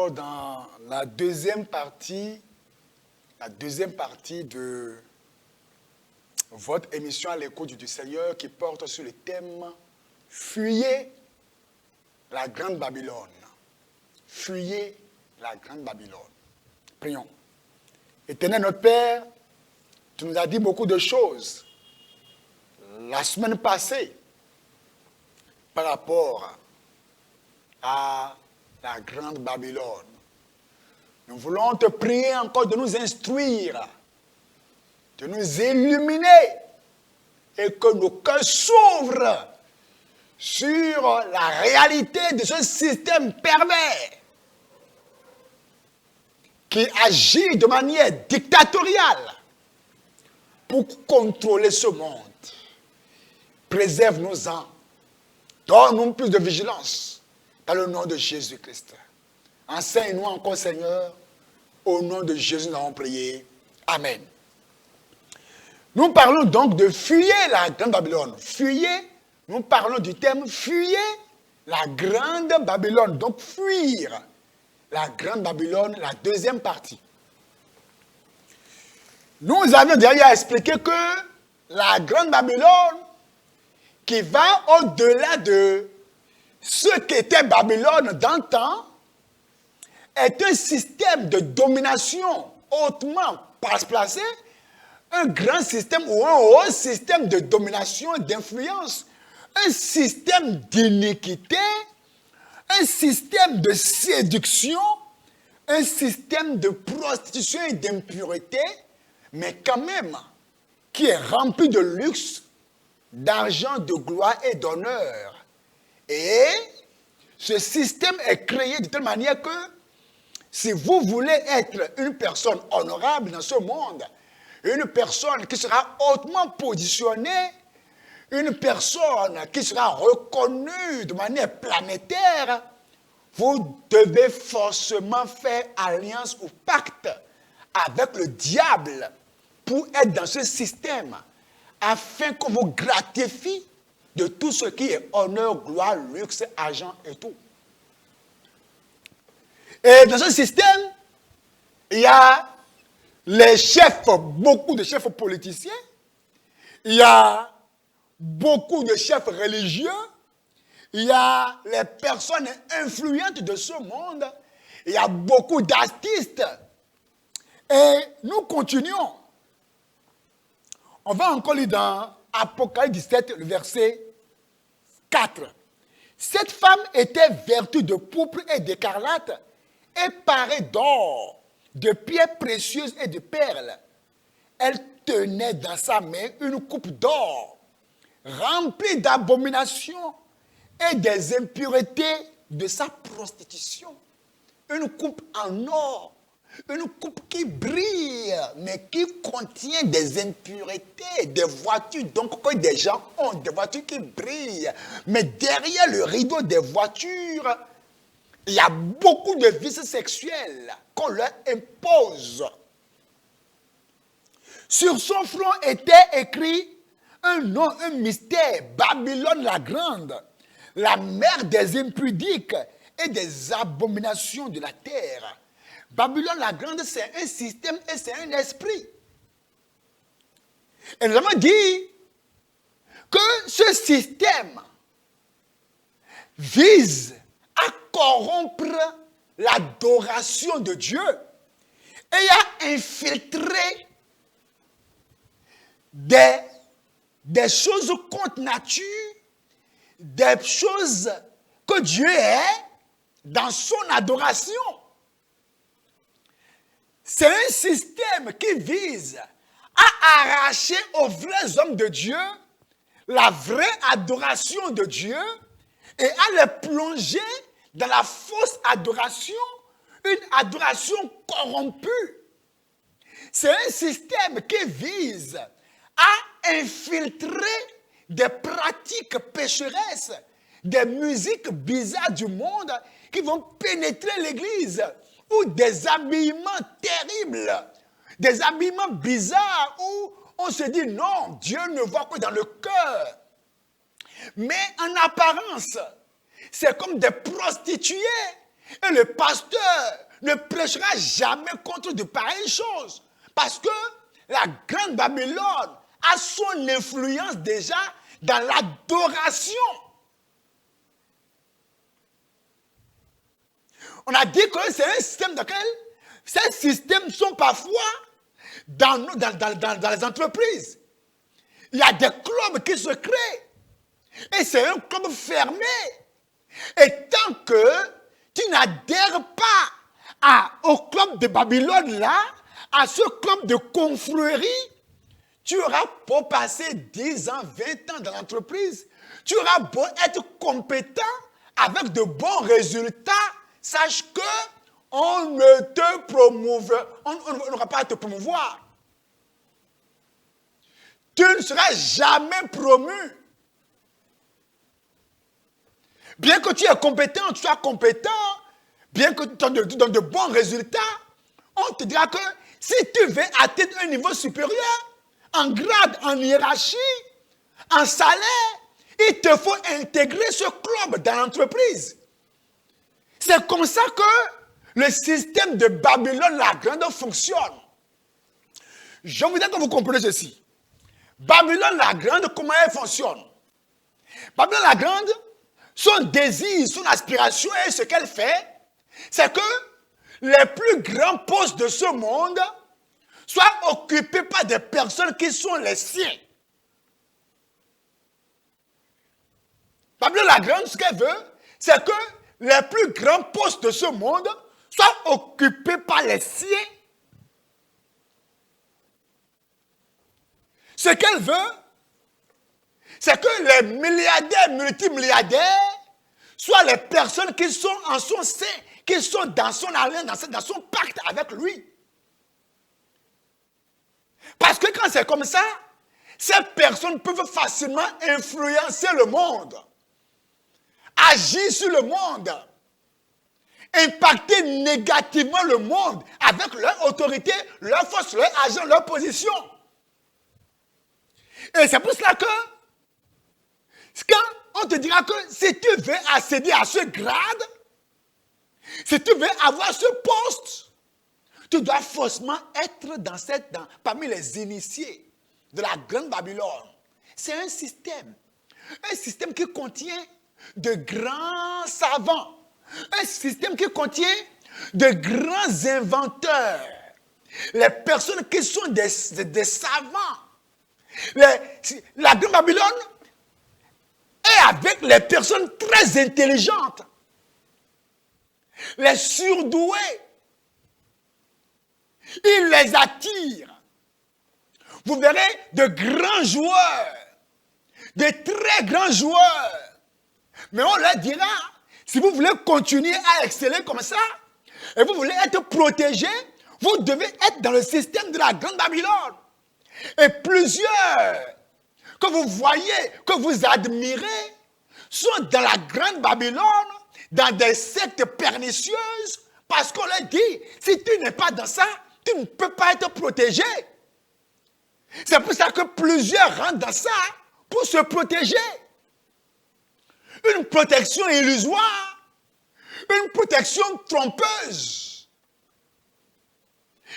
encore dans la deuxième partie de votre émission à l'écoute du Seigneur qui porte sur le thème « Fuyez la grande Babylone ». Fuyez la grande Babylone. Prions. Éternel notre Père, tu nous as dit beaucoup de choses la semaine passée par rapport à la grande Babylone. Nous voulons te prier encore de nous instruire, de nous illuminer et que nos cœurs s'ouvrent sur la réalité de ce système pervers qui agit de manière dictatoriale pour contrôler ce monde. Préserve-nous-en. Donne-nous plus de vigilance dans le nom de Jésus-Christ. Enseigne-nous encore, Seigneur. Au nom de Jésus, nous avons prié. Amen. Nous parlons donc de fuyer la grande Babylone. Fuyer, nous parlons du thème fuyer la grande Babylone. Donc fuir la grande Babylone, la deuxième partie. Nous avions déjà expliqué que la grande Babylone, qui va au-delà de ce qu'était Babylone d'antan, est un système de domination hautement placé, un grand système ou un haut système de domination et d'influence, un système d'iniquité, un système de séduction, un système de prostitution et d'impureté, mais quand même qui est rempli de luxe, d'argent, de gloire et d'honneur. Et ce système est créé de telle manière que si vous voulez être une personne honorable dans ce monde, une personne qui sera hautement positionnée, une personne qui sera reconnue de manière planétaire, vous devez forcément faire alliance ou pacte avec le diable pour être dans ce système, afin qu'on vous gratifie de tout ce qui est honneur, gloire, luxe, argent et tout. Et dans ce système, il y a les chefs, beaucoup de chefs politiciens, il y a beaucoup de chefs religieux, il y a les personnes influentes de ce monde, il y a beaucoup d'artistes. Et nous continuons. On va encore lire dans Apocalypse 17, le verset 4. Cette femme était vêtue de pourpre et d'écarlate et parée d'or, de pierres précieuses et de perles. Elle tenait dans sa main une coupe d'or remplie d'abominations et des impuretés de sa prostitution. Une coupe en or. Une coupe qui brille, mais qui contient des impuretés, des voitures, donc que des gens ont, des voitures qui brillent. Mais derrière le rideau des voitures, il y a beaucoup de vices sexuels qu'on leur impose. Sur son front était écrit un nom, un mystère, Babylone la Grande, la mère des impudiques et des abominations de la terre. Babylone la Grande, c'est un système et c'est un esprit. Et nous avons dit que ce système vise à corrompre l'adoration de Dieu et à infiltrer des choses contre nature, des choses que Dieu est dans son adoration. C'est un système qui vise à arracher aux vrais hommes de Dieu la vraie adoration de Dieu et à les plonger dans la fausse adoration, une adoration corrompue. C'est un système qui vise à infiltrer des pratiques pécheresses, des musiques bizarres du monde qui vont pénétrer l'Église, ou des habillements terribles, des habillements bizarres où on se dit non, Dieu ne voit que dans le cœur. Mais en apparence, c'est comme des prostituées Et le pasteur ne prêchera jamais contre de pareilles choses. Parce que la grande Babylone a son influence déjà dans l'adoration. On a dit que c'est un système dans lequel ces systèmes sont parfois dans les entreprises. Il y a des clubs qui se créent. Et c'est un club fermé. Et tant que tu n'adhères pas au club de Babylone là, à ce club de confrérie, tu auras beau passer 10 ans, 20 ans dans l'entreprise, tu auras beau être compétent avec de bons résultats, sache que on ne te promouvera, on n'aura pas à te promouvoir. Tu ne seras jamais promu. Bien que tu es compétent, tu sois compétent, bien que tu donnes de bons résultats, on te dira que si tu veux atteindre un niveau supérieur, en grade, en hiérarchie, en salaire, il te faut intégrer ce club dans l'entreprise. C'est comme ça que le système de Babylone la Grande fonctionne. Je voudrais que vous compreniez ceci. Babylone la Grande, comment elle fonctionne? Babylone la Grande, son désir, son aspiration et ce qu'elle fait, c'est que les plus grands postes de ce monde soient occupés par des personnes qui sont les siens. Babylone la Grande, ce qu'elle veut, c'est que les plus grands postes de ce monde soient occupés par les siens. Ce qu'elle veut, c'est que les milliardaires, multimilliardaires, soient les personnes qui sont en son sein, qui sont dans son alliance, dans son pacte avec lui. Parce que quand c'est comme ça, ces personnes peuvent facilement influencer le monde, agir sur le monde, impacter négativement le monde avec leur autorité, leur force, leur argent, leur position. Et c'est pour cela que quand on te dira que si tu veux accéder à ce grade, si tu veux avoir ce poste, tu dois forcément être parmi les initiés de la Grande Babylone. C'est un système qui contient de grands savants, un système qui contient de grands inventeurs, les personnes qui sont des savants. La Grande Babylone est avec les personnes très intelligentes, les surdoués. Il les attire. Vous verrez de grands joueurs, de très grands joueurs. Mais on leur dira, si vous voulez continuer à exceller comme ça, et vous voulez être protégé, vous devez être dans le système de la Grande Babylone. Et plusieurs que vous voyez, que vous admirez, sont dans la Grande Babylone, dans des sectes pernicieuses, parce qu'on leur dit, si tu n'es pas dans ça, tu ne peux pas être protégé. C'est pour ça que plusieurs rentrent dans ça pour se protéger. Une protection illusoire, une protection trompeuse.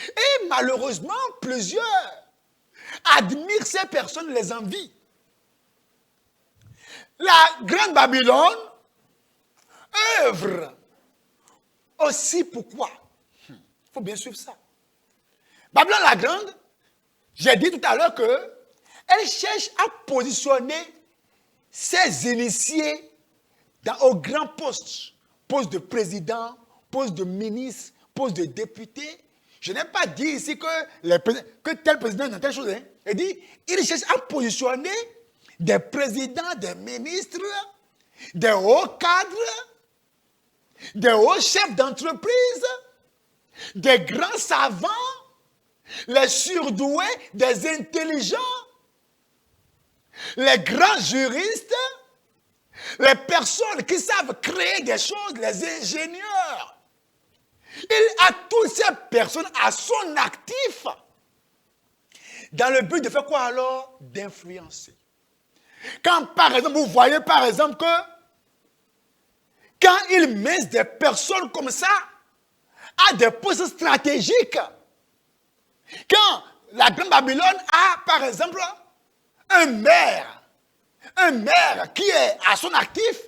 Et malheureusement, plusieurs admirent ces personnes, les envient. La Grande Babylone œuvre aussi pourquoi? Il faut bien suivre ça. Babylone la Grande, j'ai dit tout à l'heure qu'elle cherche à positionner ses initiés aux grands postes. Poste de président, poste de ministre, poste de député. Je n'ai pas dit ici que tel président est dans telle chose. Hein. Il dit, il cherche à positionner des présidents, des ministres, des hauts cadres, des hauts chefs d'entreprise, des grands savants, les surdoués, des intelligents, les grands juristes, les personnes qui savent créer des choses, les ingénieurs. Il a toutes ces personnes à son actif dans le but de faire quoi alors? D'influencer. Quand par exemple, vous voyez par exemple que quand il met des personnes comme ça à des postes stratégiques, quand la Grande Babylone a, par exemple, un maire qui est à son actif,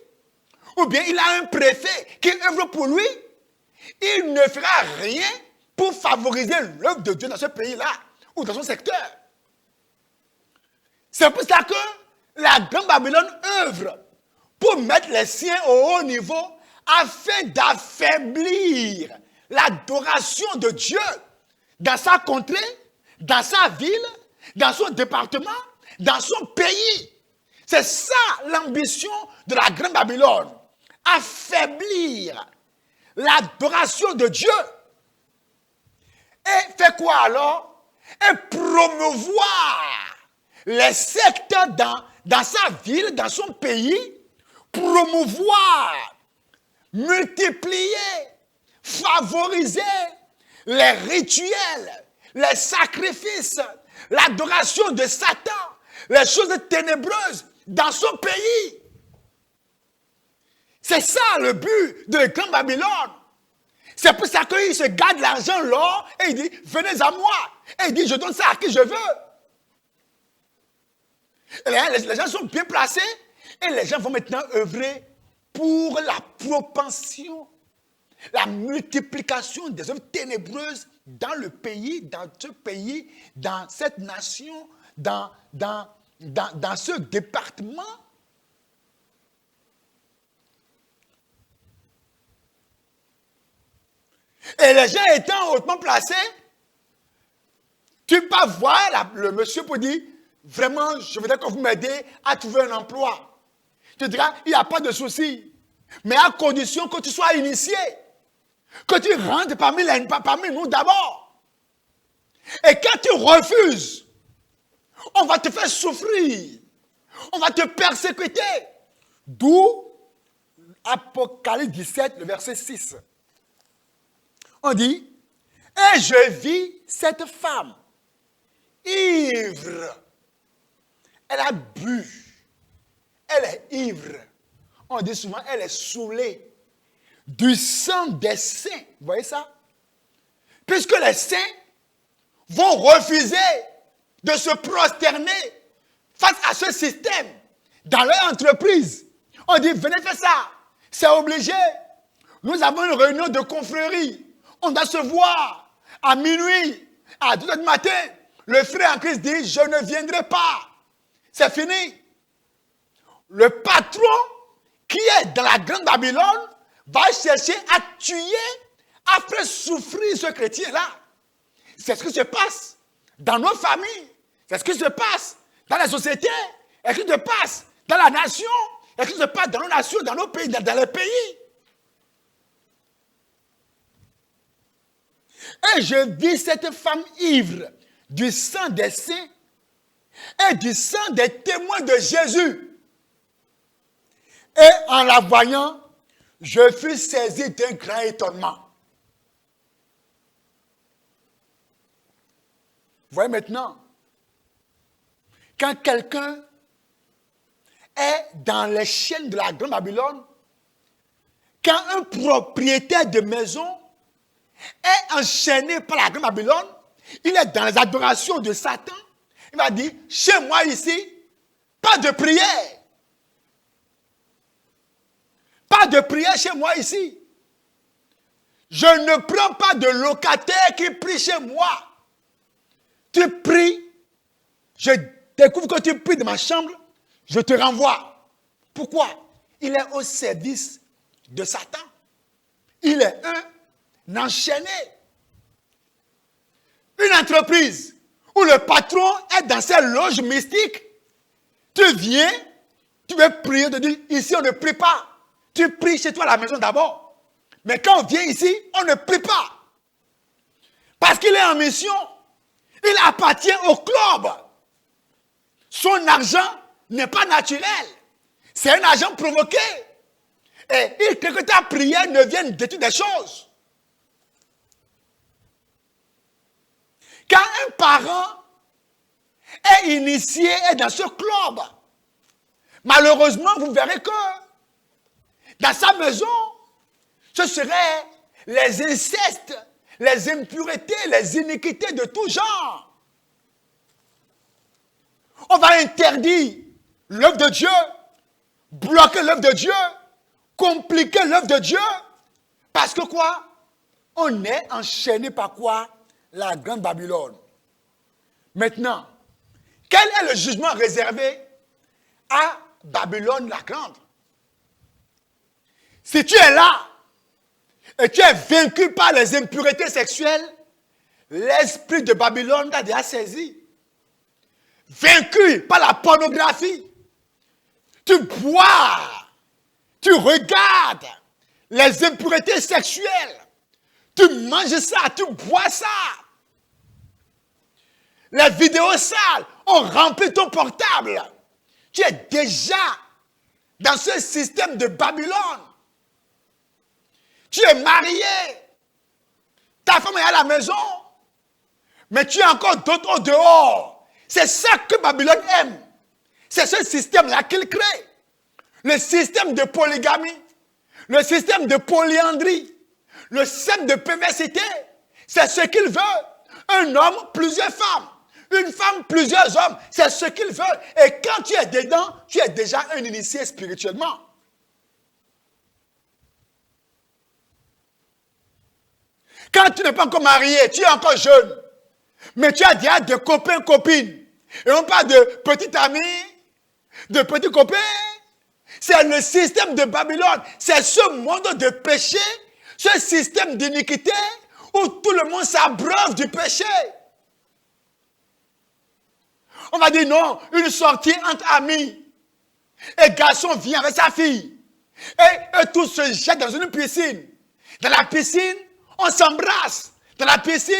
ou bien il a un préfet qui œuvre pour lui, il ne fera rien pour favoriser l'œuvre de Dieu dans ce pays-là ou dans son secteur. C'est pour ça que la Grande Babylone œuvre pour mettre les siens au haut niveau afin d'affaiblir l'adoration de Dieu dans sa contrée, dans sa ville, dans son département, dans son pays. C'est ça l'ambition de la Grande Babylone. Affaiblir l'adoration de Dieu. Et fait quoi alors? Et promouvoir les sectes dans sa ville, dans son pays, promouvoir, multiplier, favoriser les rituels, les sacrifices, l'adoration de Satan, les choses ténébreuses dans son pays. C'est ça le but de la Grande Babylone. C'est pour ça qu'il se garde l'argent, l'or, et il dit, venez à moi. Et il dit, je donne ça à qui je veux. Et les gens sont bien placés, et les gens vont maintenant œuvrer pour la propension, la multiplication des œuvres ténébreuses dans le pays, dans ce pays, dans cette nation, dans ce département. Et les gens étant hautement placés, tu peux voir le monsieur pour dire, vraiment, je voudrais que vous m'aidiez à trouver un emploi. Tu diras, il n'y a pas de souci. Mais à condition que tu sois initié. Que tu rentres parmi nous d'abord. Et quand tu refuses, on va te faire souffrir. On va te persécuter. D'où Apocalypse 17, le verset 6. On dit, et je vis cette femme ivre. Elle a bu. Elle est ivre. On dit souvent, elle est saoulée du sang des saints. Vous voyez ça? Puisque les saints vont refuser de se prosterner face à ce système dans leur entreprise. On dit, venez faire ça. C'est obligé. Nous avons une réunion de confrérie. On doit se voir à minuit, à 2h du matin. Le frère en Christ dit, je ne viendrai pas. C'est fini. Le patron qui est dans la Grande Babylone va chercher à tuer, à faire souffrir ce chrétien-là. C'est ce qui se passe dans nos familles. C'est ce qui se passe dans la société. C'est ce qui se passe dans la nation. C'est ce qui se passe dans nos nations, dans nos pays, dans les pays. Et je vis cette femme ivre du sang des saints et du sang des témoins de Jésus. Et en la voyant, je fus saisi d'un grand étonnement. Vous voyez maintenant, quand quelqu'un est dans les chaînes de la Grande Babylone, quand un propriétaire de maison est enchaîné par la Grande Babylone, il est dans les adorations de Satan, il va dire, chez moi ici, pas de prière. Pas de prière chez moi ici. Je ne prends pas de locataire qui prie chez moi. Tu pries, je découvre que tu pries de ma chambre, je te renvoie. Pourquoi? Il est au service de Satan. Il est un enchaîné. Une entreprise où le patron est dans ses loges mystiques. Tu viens, tu veux prier, tu dis, ici on ne prie pas. Tu pries chez toi à la maison d'abord. Mais quand on vient ici, on ne prie pas. Parce qu'il est en mission. Il appartient au club. Son argent n'est pas naturel. C'est un argent provoqué. Et il crée que ta prière ne vienne détruire des choses. Quand un parent est initié, est dans ce club, malheureusement, vous verrez que Dans sa maison, ce seraient les incestes, les impuretés, les iniquités de tout genre. On va interdire l'œuvre de Dieu, bloquer l'œuvre de Dieu, compliquer l'œuvre de Dieu. Parce que quoi? On est enchaîné par quoi? La grande Babylone. Maintenant, quel est le jugement réservé à Babylone la grande? Si tu es là et tu es vaincu par les impuretés sexuelles, l'esprit de Babylone t'a déjà saisi. Vaincu par la pornographie, tu bois, tu regardes les impuretés sexuelles, tu manges ça, tu bois ça. Les vidéos sales ont rempli ton portable. Tu es déjà dans ce système de Babylone. Tu es marié. Ta femme est à la maison. Mais tu as encore d'autres au dehors. C'est ça que Babylone aime. C'est ce système-là qu'il crée. Le système de polygamie. Le système de polyandrie. Le système de perversité. C'est ce qu'il veut. Un homme, plusieurs femmes. Une femme, plusieurs hommes. C'est ce qu'il veut. Et quand tu es dedans, tu es déjà un initié spirituellement. Quand tu n'es pas encore marié, tu es encore jeune. Mais tu as déjà des copains, copines. Et on parle de petits amis, de petits copains. C'est le système de Babylone. C'est ce monde de péché, ce système d'iniquité où tout le monde s'abreuve du péché. On va dire non, une sortie entre amis. Et garçon vient avec sa fille. Et eux tous se jettent dans une piscine. Dans la piscine, on s'embrasse. Dans la piscine,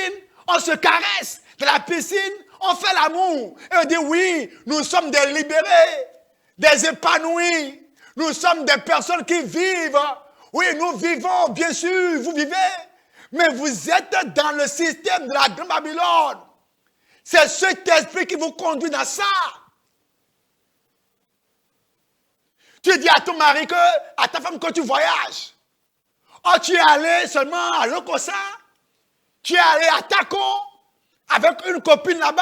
on se caresse. Dans la piscine, on fait l'amour. Et on dit oui, nous sommes des libérés, des épanouis. Nous sommes des personnes qui vivent. Oui, nous vivons, bien sûr, vous vivez. Mais vous êtes dans le système de la Grande Babylone. C'est cet esprit qui vous conduit dans ça. Tu dis à ton mari à ta femme que tu voyages. Oh, tu es allé seulement à Lokossa. Tu es allé à Tako avec une copine là-bas.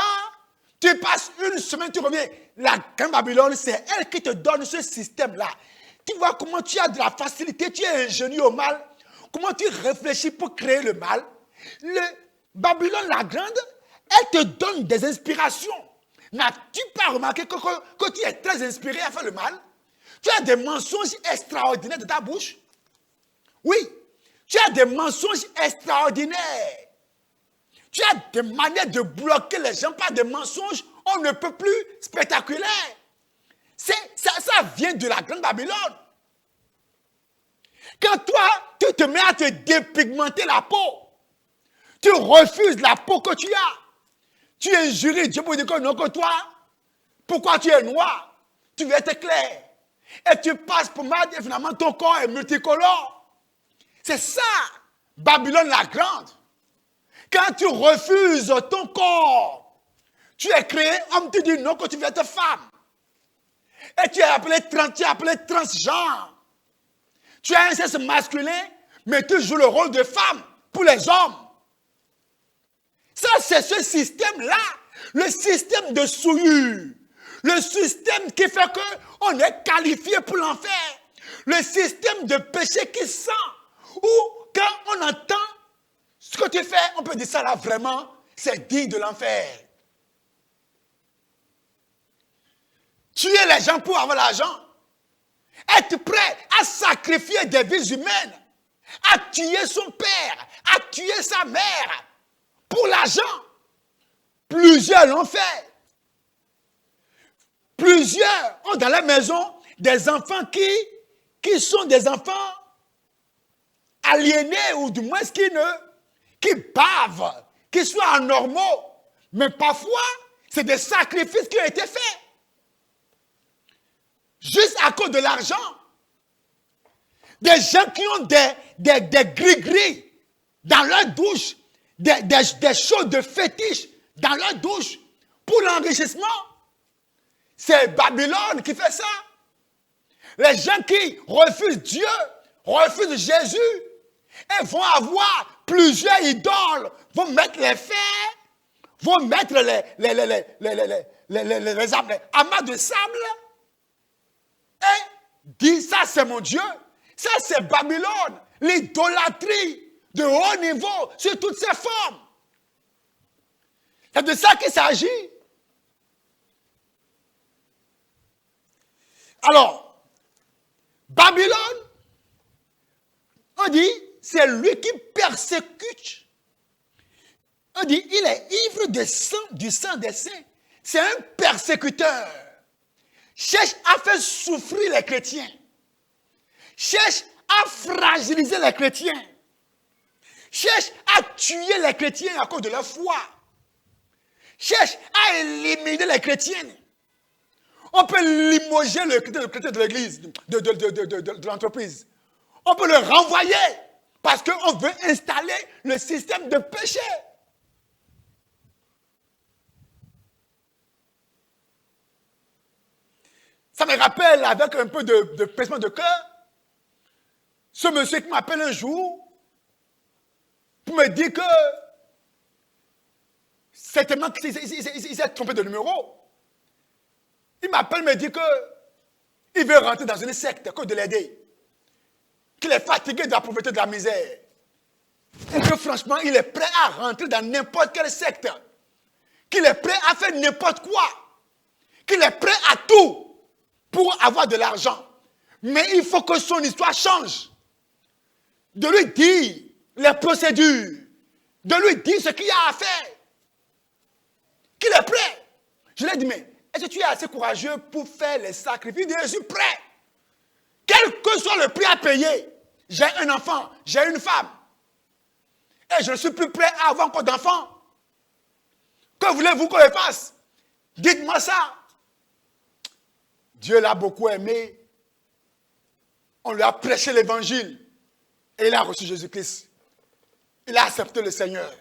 Tu passes une semaine, tu reviens. La Grande Babylone, c'est elle qui te donne ce système-là. Tu vois comment tu as de la facilité, tu es ingénieux au mal. Comment tu réfléchis pour créer le mal. Le Babylone la Grande, elle te donne des inspirations. N'as-tu pas remarqué que tu es très inspiré à faire le mal? Tu as des mensonges extraordinaires de ta bouche. Oui, tu as des mensonges extraordinaires. Tu as des manières de bloquer les gens par des mensonges, on ne peut plus spectaculaires. Ça vient de la Grande Babylone. Quand toi, tu te mets à te dépigmenter la peau, tu refuses la peau que tu as. Tu injuries Dieu pour dire que non que toi. Pourquoi tu es noir? Tu veux être clair. Et tu passes pour mal et finalement ton corps est multicolore. C'est ça, Babylone la Grande. Quand tu refuses ton corps, tu es créé homme, tu dis non que tu veux être femme. Et tu es appelé transgenre. Tu as un sexe masculin, mais tu joues le rôle de femme pour les hommes. Ça, c'est ce système-là, le système de souillure, le système qui fait qu'on est qualifié pour l'enfer, le système de péché qui sent, où quand on entend ce que tu fais, on peut dire ça là vraiment, c'est digne de l'enfer. Tuer les gens pour avoir l'argent, être prêt à sacrifier des vies humaines, à tuer son père, à tuer sa mère, pour l'argent. Plusieurs l'ont fait. Plusieurs ont dans la maison des enfants qui sont des enfants aliénés ou du moins qui bavent, qui sont anormaux. Mais parfois, c'est des sacrifices qui ont été faits. Juste à cause de l'argent. Des gens qui ont des gris-gris dans leur douche. Des choses de fétiche dans leur douche pour l'enrichissement. C'est Babylone qui fait ça. Les gens qui refusent Dieu refusent Jésus et vont avoir plusieurs idoles, vont mettre les fers, vont mettre les amas de sable et disent ça c'est mon Dieu, ça c'est Babylone, l'idolâtrie de haut niveau sur toutes ses formes. C'est de ça qu'il s'agit. Alors, Babylone, on dit, c'est lui qui persécute. On dit, il est ivre du sang des saints. C'est un persécuteur. Cherche à faire souffrir les chrétiens. Cherche à fragiliser les chrétiens. Cherche à tuer les chrétiens à cause de leur foi. Cherche à éliminer les chrétiens. On peut limoger le chrétien de l'église, de l'entreprise. On peut le renvoyer parce qu'on veut installer le système de péché. Ça me rappelle avec un peu de pincement de cœur, ce monsieur qui m'appelle un jour pour me dire que certainement qu'il s'est trompé de numéro. Il m'appelle, me dit qu'il veut rentrer dans une secte à cause de l'aider. Qu'il est fatigué de la pauvreté, de la misère. Et que franchement, il est prêt à rentrer dans n'importe quelle secte. Qu'il est prêt à faire n'importe quoi. Qu'il est prêt à tout pour avoir de l'argent. Mais il faut que son histoire change. De lui dire les procédures. De lui dire ce qu'il y a à faire. Qu'il est prêt. Je lui ai dit, mais est-ce que tu es assez courageux pour faire les sacrifices? Je suis prêt. Quel que soit le prix à payer. J'ai un enfant, j'ai une femme. Et je ne suis plus prêt à avoir encore d'enfants. Que voulez-vous qu'on le fasse? Dites-moi ça. Dieu l'a beaucoup aimé. On lui a prêché l'évangile. Et il a reçu Jésus-Christ. Il a accepté le Seigneur.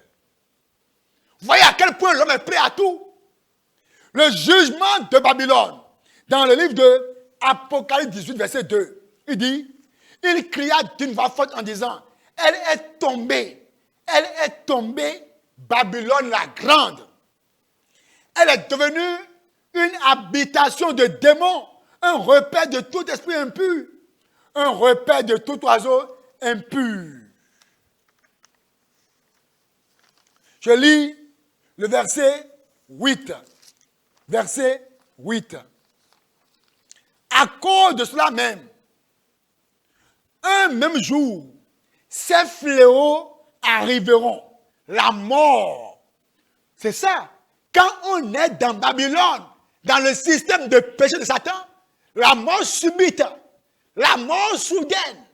Vous voyez à quel point l'homme est prêt à tout. Le jugement de Babylone, dans le livre de Apocalypse 18, verset 2, il dit, il cria d'une voix forte en disant, elle est tombée, Babylone la grande. Elle est devenue une habitation de démons, un repère de tout esprit impur, un repère de tout oiseau impur. Je lis le verset 8. Verset 8. À cause de cela même, un même jour, ces fléaux arriveront. La mort. C'est ça. Quand on est dans Babylone, dans le système de péché de Satan, la mort subite, la mort soudaine,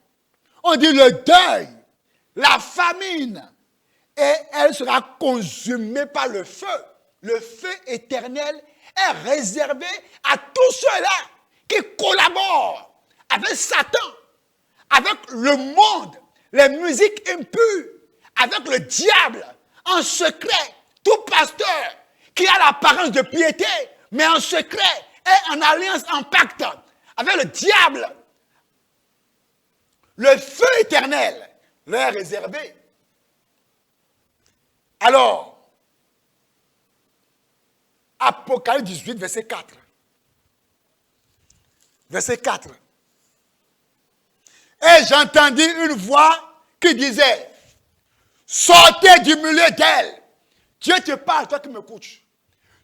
on dit le deuil, la famine, et elle sera consumée par le feu. Le feu éternel est réservé à tous ceux-là qui collaborent avec Satan, avec le monde, les musiques impures, avec le diable, en secret. Tout pasteur qui a l'apparence de piété, mais en secret, est en alliance, en pacte avec le diable. Le feu éternel leur est réservé. Alors, Apocalypse 18, verset 4. Verset 4. Et j'entendis une voix qui disait, sortez du milieu d'elle. Dieu te parle, toi qui m'écoutes.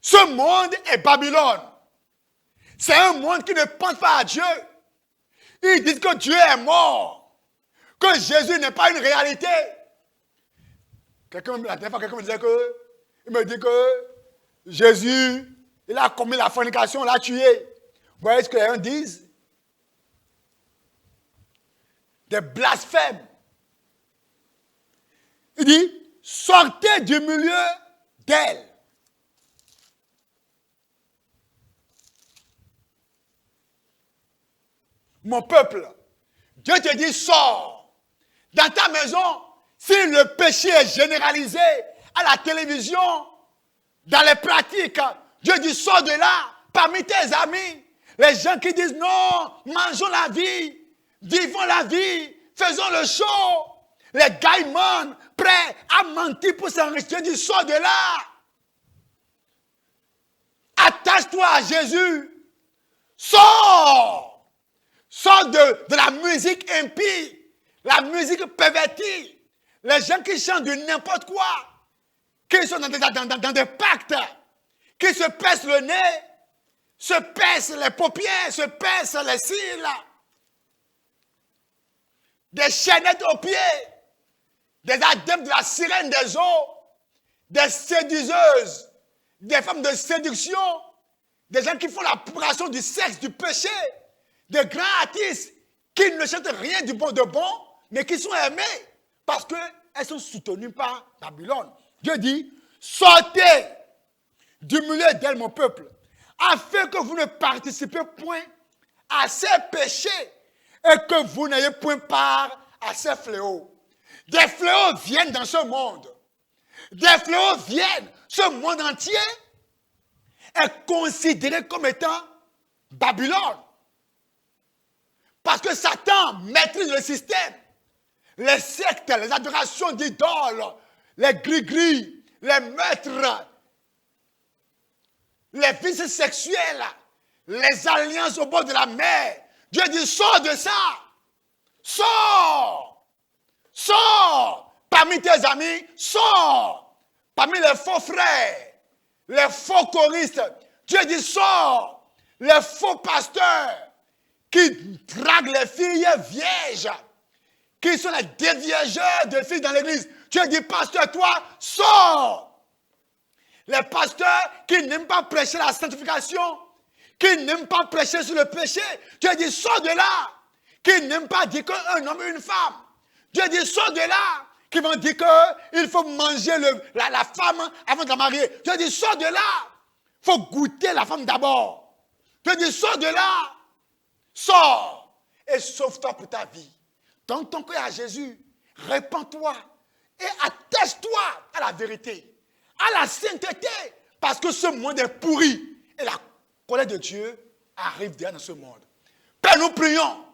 Ce monde est Babylone. C'est un monde qui ne pense pas à Dieu. Ils disent que Dieu est mort. Que Jésus n'est pas une réalité. La dernière fois, quelqu'un me disait que, il me dit que Jésus, il a commis la fornication, l'a tué. Vous voyez ce que les gens disent? Des blasphèmes. Il dit, sortez du milieu d'elle. Mon peuple, Dieu te dit, sors. Dans ta maison, si le péché est généralisé à la télévision, dans les pratiques, Dieu dit, sors de là, parmi tes amis. Les gens qui disent, non, mangeons la vie, vivons la vie, faisons le show. Les gaïmans, prêts à mentir pour s'enrichir, disent, sors de là. Attache-toi à Jésus. Sors. Sors de la musique impie, la musique pervertie. Les gens qui chantent de n'importe quoi, qui sont dans des pactes, qui se pèsent le nez, se pèsent les paupières, se pèsent les cils, des chaînettes aux pieds, des adeptes de la sirène des eaux, des séduiseuses, des femmes de séduction, des gens qui font la propagation du sexe, du péché, des grands artistes qui ne chantent rien de bon, mais qui sont aimés parce qu'elles sont soutenues par Babylone. Dieu dit, sortez du milieu d'elle, mon peuple, afin que vous ne participez point à ces péchés et que vous n'ayez point part à ces fléaux. Des fléaux viennent dans ce monde. Des fléaux viennent. Ce monde entier est considéré comme étant Babylone. Parce que Satan maîtrise le système. Les sectes, les adorations d'idoles, les gris-gris, les meurtres, les vices sexuels, les alliances au bord de la mer. Dieu dit, sors de ça. Sors. Sors. Parmi tes amis, sors. Parmi les faux frères, les faux choristes. Dieu dit, sors. Les faux pasteurs qui draguent les filles vierges, qui sont les déviégeurs de filles dans l'église. Dieu dit, pasteur, toi, sors. Les pasteurs qui n'aiment pas prêcher la sanctification, qui n'aiment pas prêcher sur le péché, Dieu dit, sors de là. Qui n'aiment pas dire qu'un homme et une femme. Dieu dit, sors de là. Qui vont dire qu'il faut manger la femme avant de la marier. Dieu dit, sors de là. Il faut goûter la femme d'abord. Dieu dit, sors de là. Sors et sauve-toi pour ta vie. Donne ton cœur à Jésus. Répands-toi et attache-toi à la vérité, à la sainteté. Parce que ce monde est pourri. Et la colère de Dieu arrive déjà dans ce monde. Père, nous prions.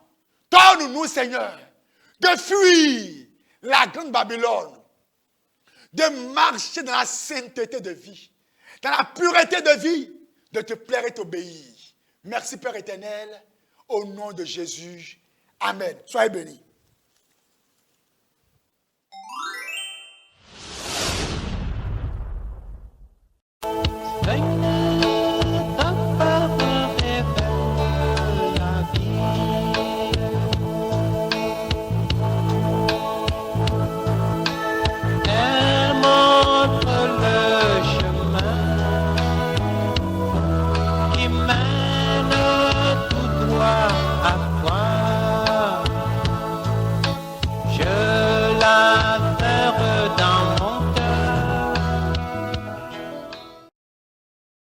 Donne-nous, Seigneur, de fuir la grande Babylone, de marcher dans la sainteté de vie, dans la pureté de vie, de te plaire et t'obéir. Merci, Père éternel, au nom de Jésus. Amen. Soyez bénis.